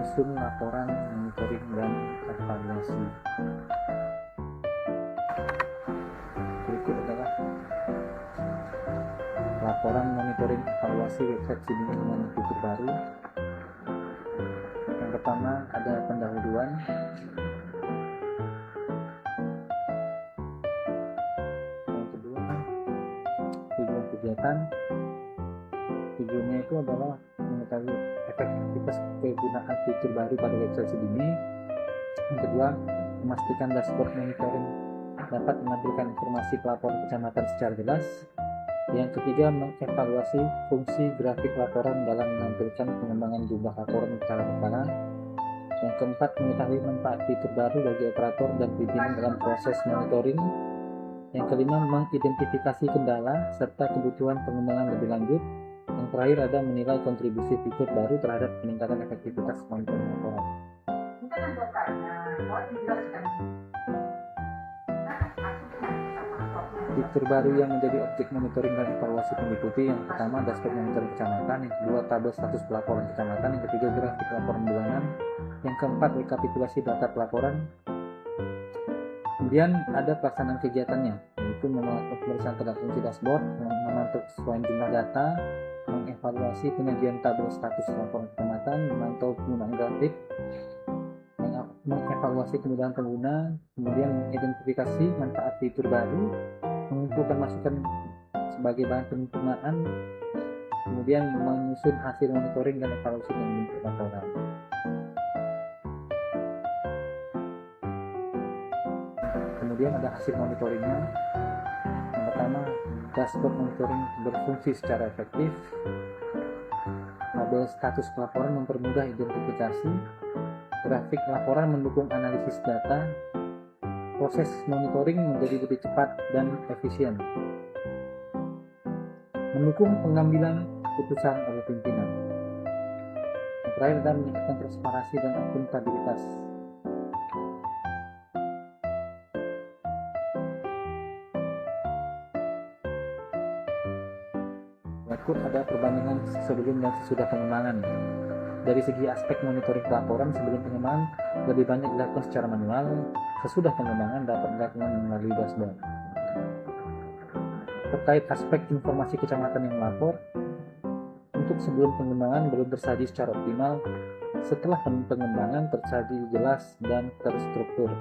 menyusun laporan monitoring dan evaluasi. Berikut adalah laporan monitoring evaluasi website Sidimi dengan fitur baru. Yang pertama ada pendahuluan. Yang kedua tujuan kegiatan. Tujuannya itu adalah mengetahui efektivitas penggunaan fitur baru pada website Sidimi. Yang kedua, memastikan dashboard monitoring dapat menampilkan informasi pelaporan kecamatan secara jelas. Yang ketiga, mengevaluasi fungsi grafik laporan dalam menampilkan pengembangan jumlah laporan secara berkala. Yang keempat, mengetahui manfaat fitur baru bagi operator dan pimpinan dalam proses monitoring. Yang kelima, mengidentifikasi kendala serta kebutuhan pengembangan lebih lanjut. Yang terakhir ada menilai kontribusi fitur baru terhadap peningkatan efektivitas monitoring laporan. Fitur baru yang menjadi objek monitoring dan evaluasi meliputi yang pertama dashboard monitoring kecamatan, yang kedua tabel status pelaporan kecamatan, yang ketiga grafik laporan bulanan, yang keempat rekapitulasi data pelaporan. Kemudian ada pelaksanaan kegiatannya, yaitu pemeriksaan terhadap fungsi dashboard, memantau kesesuaian jumlah data, mengevaluasi penyajian tabel status laporan kecamatan, memantau penggunaan grafik, mengevaluasi kemudahan pengguna, kemudian mengidentifikasi manfaat fitur baru, mengumpulkan masukan sebagai bahan penyempurnaan, kemudian menyusun hasil monitoring dan evaluasi dan bentuk laporan. Kemudian ada hasil monitoringnya. Yang pertama, dashboard monitoring berfungsi secara efektif. Tabel status pelaporan mempermudah identifikasi. Grafik laporan mendukung analisis data. Proses monitoring menjadi lebih cepat dan efisien. Mendukung pengambilan keputusan oleh pimpinan. Yang terakhir adalah meningkatkan transparansi dan akuntabilitas. Berikut ada perbandingan sebelum dan sesudah pengembangan. Dari segi aspek monitoring pelaporan, sebelum pengembangan lebih banyak dilakukan secara manual, sesudah pengembangan dapat dilakukan melalui dashboard. Terkait aspek informasi kecamatan yang melapor, untuk sebelum pengembangan belum tersaji secara optimal, setelah pengembangan tersaji jelas dan terstruktur.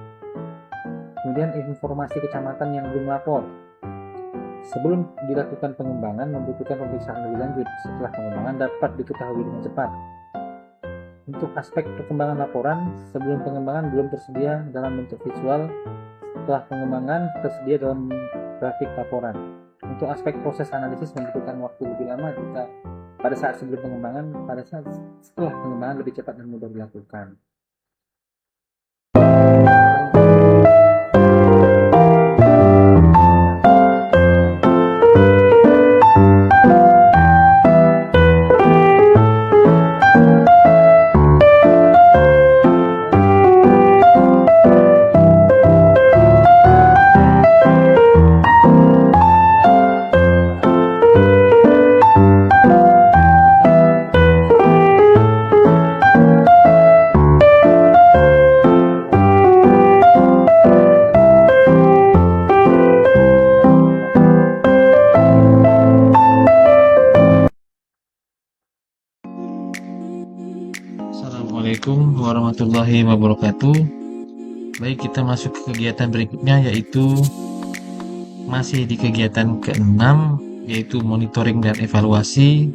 Kemudian informasi kecamatan yang belum lapor. Sebelum dilakukan pengembangan membutuhkan pemeriksaan lebih lanjut. Setelah pengembangan dapat diketahui dengan cepat. Untuk aspek perkembangan laporan, sebelum pengembangan belum tersedia dalam bentuk visual, setelah pengembangan tersedia dalam grafik laporan. Untuk aspek proses analisis membutuhkan waktu lebih lama jika pada saat sebelum pengembangan, pada saat setelah pengembangan lebih cepat dan mudah dilakukan. Assalamualaikum warahmatullahi wabarakatuh. Baik, kita masuk ke kegiatan berikutnya, yaitu masih di kegiatan ke-6, yaitu monitoring dan evaluasi.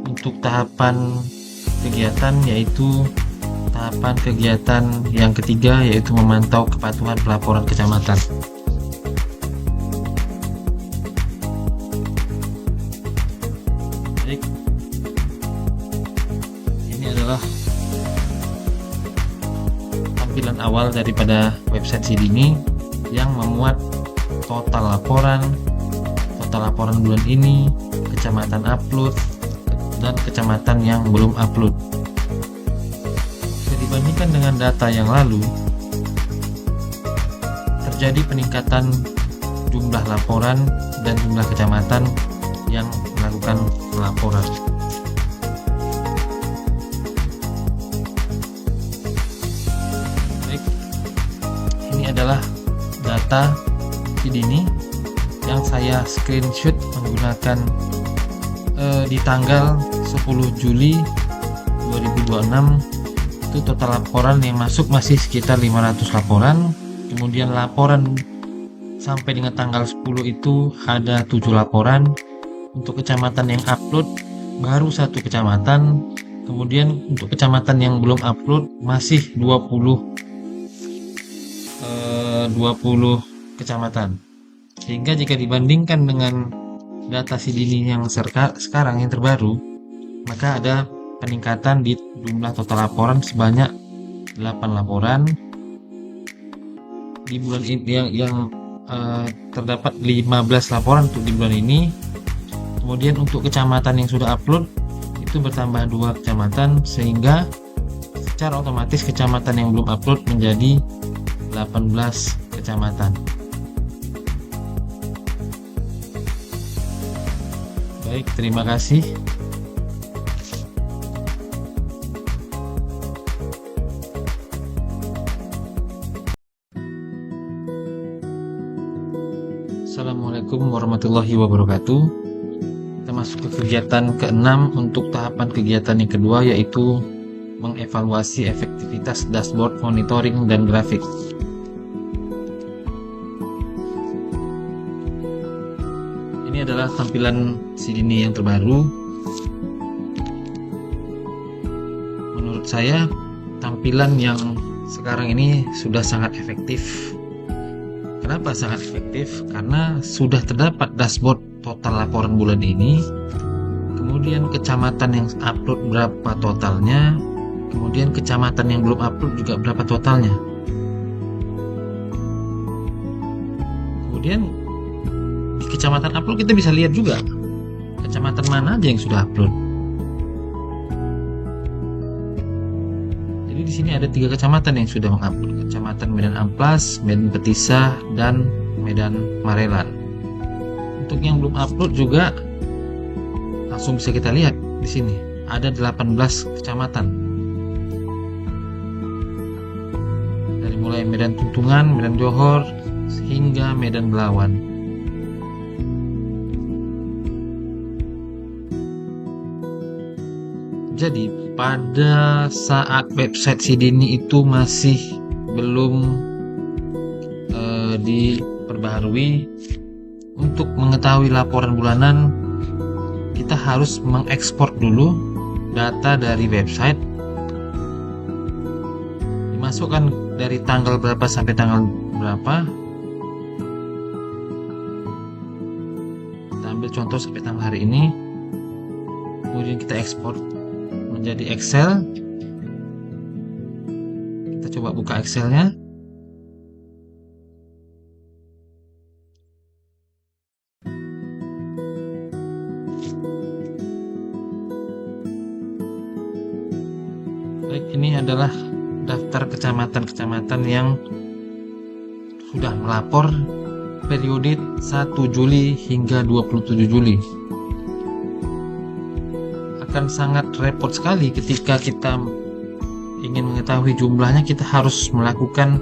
Untuk tahapan kegiatan yaitu tahapan kegiatan yang ketiga, yaitu memantau kepatuhan pelaporan kecamatan. Baik, ini adalah tampilan awal daripada website Sidimi yang memuat total laporan bulan ini, kecamatan upload, dan kecamatan yang belum upload. Jika dibandingkan dengan data yang lalu, terjadi peningkatan jumlah laporan dan jumlah kecamatan yang melakukan pelaporan. adalah data Sidini yang saya screenshot menggunakan di tanggal 10 Juli 2026. Itu total laporan yang masuk masih sekitar 500 laporan. Kemudian laporan sampai dengan tanggal 10 itu ada 7 laporan. Untuk kecamatan yang upload baru 1 kecamatan. Kemudian untuk kecamatan yang belum upload masih 20 kecamatan. Sehingga jika dibandingkan dengan data Sidini yang sekarang yang terbaru, maka ada peningkatan di jumlah total laporan sebanyak 8 laporan. Di bulan ini yang terdapat 15 laporan untuk di bulan ini. Kemudian untuk kecamatan yang sudah upload itu bertambah 2 kecamatan, sehingga secara otomatis kecamatan yang belum upload menjadi 18 kecamatan. Baik, terima kasih. Assalamualaikum warahmatullahi wabarakatuh. Kita masuk ke kegiatan ke-6 untuk tahapan kegiatan yang kedua, yaitu mengevaluasi efektivitas dashboard monitoring dan grafik. Ini adalah tampilan Sidini yang terbaru. Menurut saya, tampilan yang sekarang ini sudah sangat efektif. Kenapa sangat efektif? Karena sudah terdapat dashboard total laporan bulan ini, kemudian kecamatan yang upload berapa totalnya, kemudian kecamatan yang belum upload juga berapa totalnya. Kemudian di kecamatan upload kita bisa lihat juga kecamatan mana aja yang sudah upload. Jadi di sini ada 3 kecamatan yang sudah mengupload, Kecamatan Medan Amplas, Medan Petisa, dan Medan Marelan. Untuk yang belum upload juga langsung bisa kita lihat di sini ada 18 kecamatan. Dari mulai Medan Tuntungan, Medan Johor, hingga Medan Belawan. Jadi pada saat website Sidini itu masih belum diperbaharui, untuk mengetahui laporan bulanan kita harus mengekspor dulu data dari website, dimasukkan dari tanggal berapa sampai tanggal berapa. Kita ambil contoh sampai tanggal hari ini, kemudian kita ekspor menjadi Excel. Kita coba buka Excelnya. Baik, ini adalah daftar kecamatan-kecamatan yang sudah melapor periode 1 Juli hingga 27 Juli. Akan sangat repot sekali ketika kita ingin mengetahui jumlahnya. Kita harus melakukan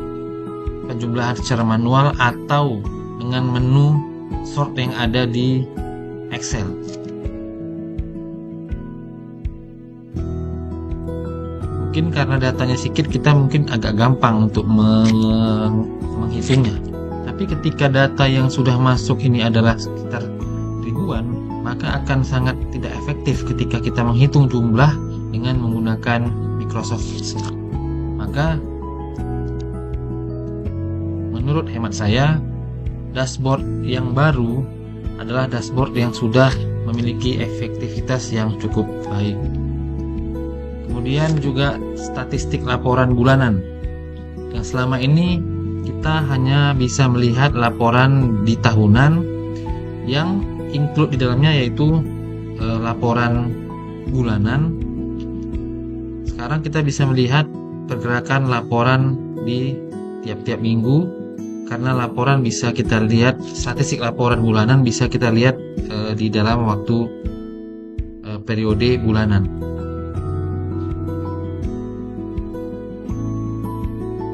penjumlahan secara manual atau dengan menu sort yang ada di Excel. Mungkin karena datanya sedikit, kita mungkin agak gampang untuk menghitungnya. Tapi ketika data yang sudah masuk ini adalah sekitar ribuan, maka akan sangat tidak efektif ketika kita menghitung jumlah dengan menggunakan Microsoft Excel. Maka menurut hemat saya, dashboard yang baru adalah dashboard yang sudah memiliki efektivitas yang cukup baik. Kemudian juga statistik laporan bulanan. Yang selama ini kita hanya bisa melihat laporan di tahunan yang include di dalamnya, yaitu laporan bulanan. Sekarang kita bisa melihat pergerakan laporan di tiap-tiap minggu, karena laporan bisa kita lihat, statistik laporan bulanan bisa kita lihat di dalam waktu periode bulanan.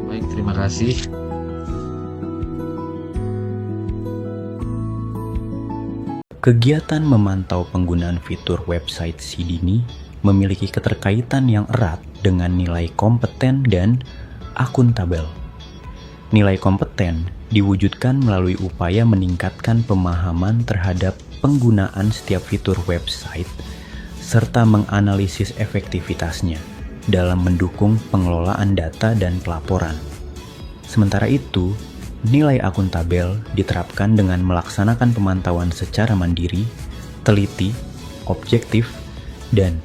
Baik, terima kasih. Kegiatan memantau penggunaan fitur website Sidini memiliki keterkaitan yang erat dengan nilai kompeten dan akuntabel. Nilai kompeten diwujudkan melalui upaya meningkatkan pemahaman terhadap penggunaan setiap fitur website serta menganalisis efektivitasnya dalam mendukung pengelolaan data dan pelaporan. Sementara itu, nilai akuntabel diterapkan dengan melaksanakan pemantauan secara mandiri, teliti, objektif, dan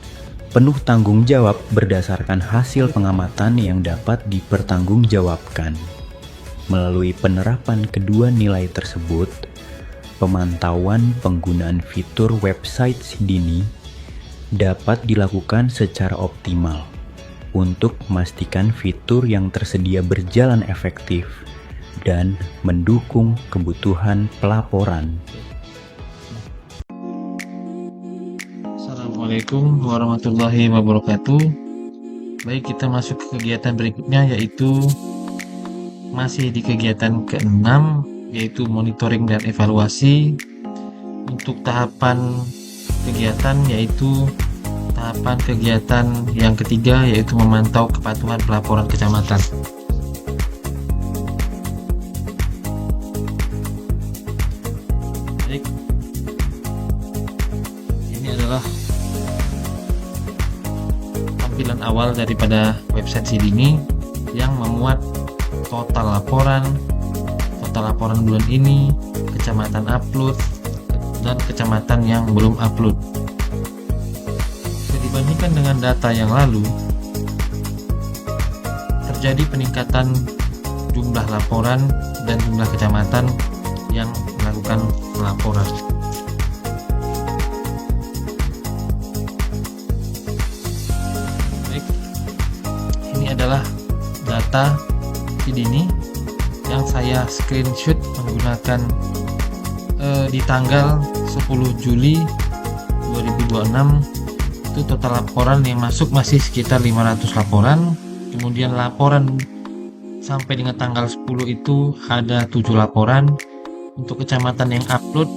penuh tanggung jawab berdasarkan hasil pengamatan yang dapat dipertanggungjawabkan. Melalui penerapan kedua nilai tersebut, pemantauan penggunaan fitur website Sidini dapat dilakukan secara optimal untuk memastikan fitur yang tersedia berjalan efektif dan mendukung kebutuhan pelaporan. Assalamualaikum warahmatullahi wabarakatuh. Baik, kita masuk ke kegiatan berikutnya, yaitu masih di kegiatan ke-6, yaitu monitoring dan evaluasi. Untuk tahapan kegiatan yaitu tahapan kegiatan yang ketiga, yaitu memantau kepatuhan pelaporan kecamatan. Baik, ini adalah tampilan awal daripada website Sidini yang memuat total laporan bulan ini, kecamatan upload, dan kecamatan yang belum upload. Dibandingkan dengan data yang lalu, terjadi peningkatan jumlah laporan dan jumlah kecamatan yang melakukan pelaporan. Baik, ini adalah data Sidini yang saya screenshot menggunakan di tanggal 10 Juli 2026. Itu total laporan yang masuk masih sekitar 500 laporan. Kemudian laporan sampai dengan tanggal 10 itu ada 7 laporan. Untuk kecamatan yang upload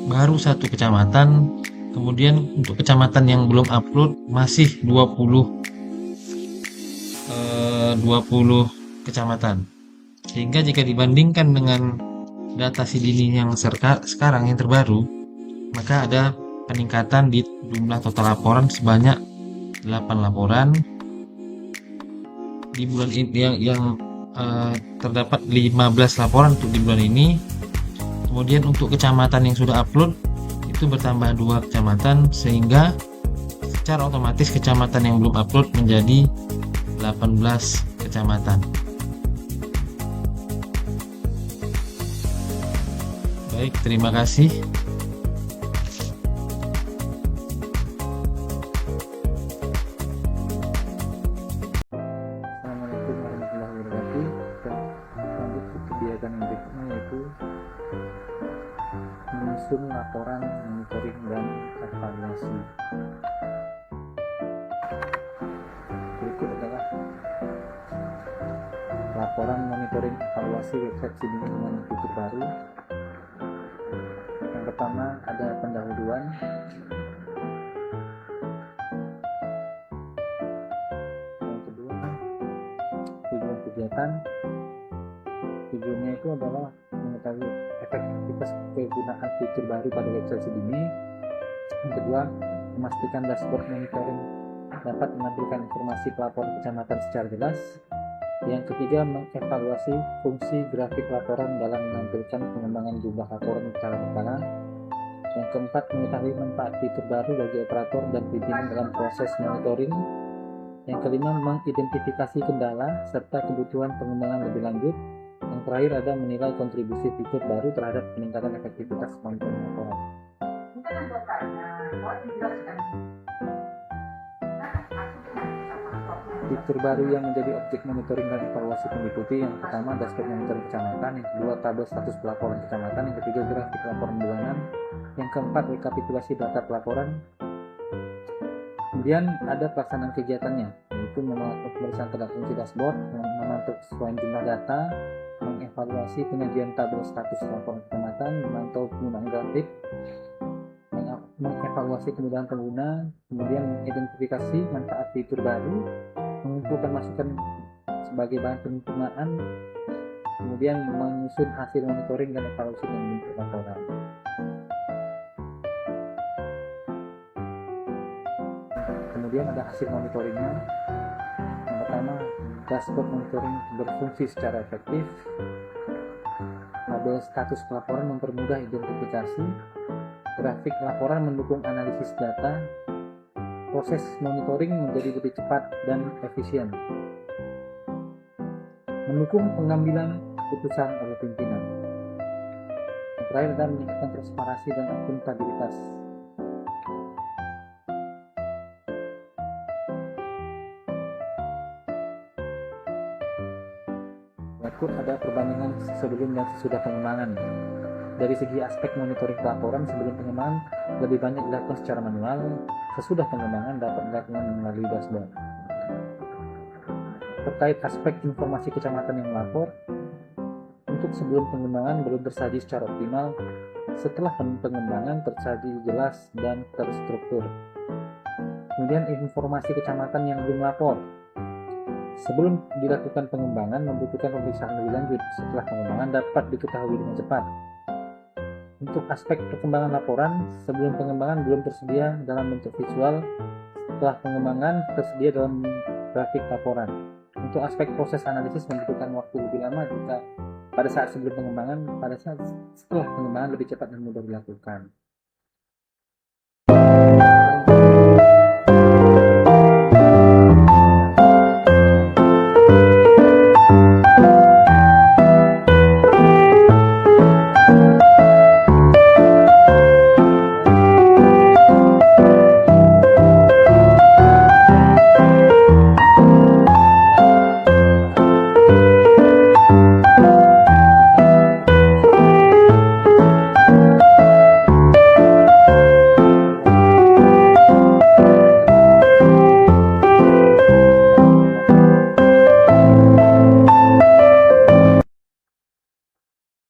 baru 1 kecamatan. Kemudian untuk kecamatan yang belum upload masih 20 kecamatan. Sehingga jika dibandingkan dengan data Sidini yang sekarang yang terbaru, maka ada peningkatan di jumlah total laporan sebanyak 8 laporan di bulan ini, yang terdapat 15 laporan untuk di bulan ini. Kemudian untuk kecamatan yang sudah upload itu bertambah 2 kecamatan, sehingga secara otomatis kecamatan yang belum upload menjadi 18 kecamatan. Baik, terima kasih. Assalamualaikum warahmatullahi wabarakatuh. Kita lanjut ke kegiatan yang berikutnya, yaitu menyusun laporan, monitoring, dan evaluasi. Berikut adalah laporan monitoring evaluasi website Sidini dengan fitur baru. Yang pertama ada pendahuluan. Yang kedua, tujuan kegiatan. Tujuannya itu adalah mengetahui efektivitas penggunaan fitur baru pada website Sidini. Yang kedua, memastikan dashboard monitoring dapat menampilkan informasi pelaporan kecamatan secara jelas. Yang ketiga, mengevaluasi fungsi grafik laporan dalam menampilkan pengembangan jumlah laporan secara berkala. Yang keempat, mengetahui manfaat fitur baru bagi operator dan pimpinan dalam proses monitoring. Yang kelima, mengidentifikasi kendala serta kebutuhan pengembangan lebih lanjut. Yang terakhir ada menilai kontribusi fitur baru terhadap peningkatan efektivitas monitoring laporan. Fitur baru yang menjadi objek monitoring dan evaluasi meliputi: yang pertama, dashboard monitoring kecamatan; yang kedua, tabel status pelaporan kecamatan; yang ketiga, grafik laporan bulanan; yang keempat, rekapitulasi data pelaporan. Kemudian ada pelaksanaan kegiatannya, yaitu pemeriksaan terhadap fungsi dashboard, memantau kesesuaian jumlah data, mengevaluasi penyajian tabel status laporan kecamatan, memantau penggunaan grafik, mengevaluasi kemudahan pengguna, kemudian mengidentifikasi manfaat fitur baru, mengumpulkan masukan sebagai bahan penyempurnaan, kemudian menyusun hasil monitoring dan evaluasi dan bentuk laporan. Kemudian ada hasil monitoringnya. Yang pertama, dashboard monitoring berfungsi secara efektif. Tabel status pelaporan mempermudah identifikasi. Grafik laporan mendukung analisis data. Proses monitoring menjadi lebih cepat dan efisien. Mendukung pengambilan keputusan oleh pimpinan. Yang terakhir adalah meningkatkan transparansi dan akuntabilitas. Berikut ada perbandingan sebelum dan sesudah pengembangan. Dari segi aspek monitoring pelaporan, sebelum pengembangan lebih banyak dilakukan secara manual, sesudah pengembangan dapat dilakukan melalui dashboard. Terkait aspek informasi kecamatan yang melapor, untuk sebelum pengembangan belum tersaji secara optimal, setelah pengembangan tersaji jelas dan terstruktur. Kemudian informasi kecamatan yang belum lapor. Sebelum dilakukan pengembangan membutuhkan pemeriksaan lebih lanjut. Setelah pengembangan dapat diketahui dengan cepat. Untuk aspek perkembangan laporan, sebelum pengembangan belum tersedia dalam bentuk visual, setelah pengembangan tersedia dalam grafik laporan. Untuk aspek proses analisis membutuhkan waktu lebih lama jika pada saat sebelum pengembangan, pada saat setelah pengembangan lebih cepat dan mudah dilakukan.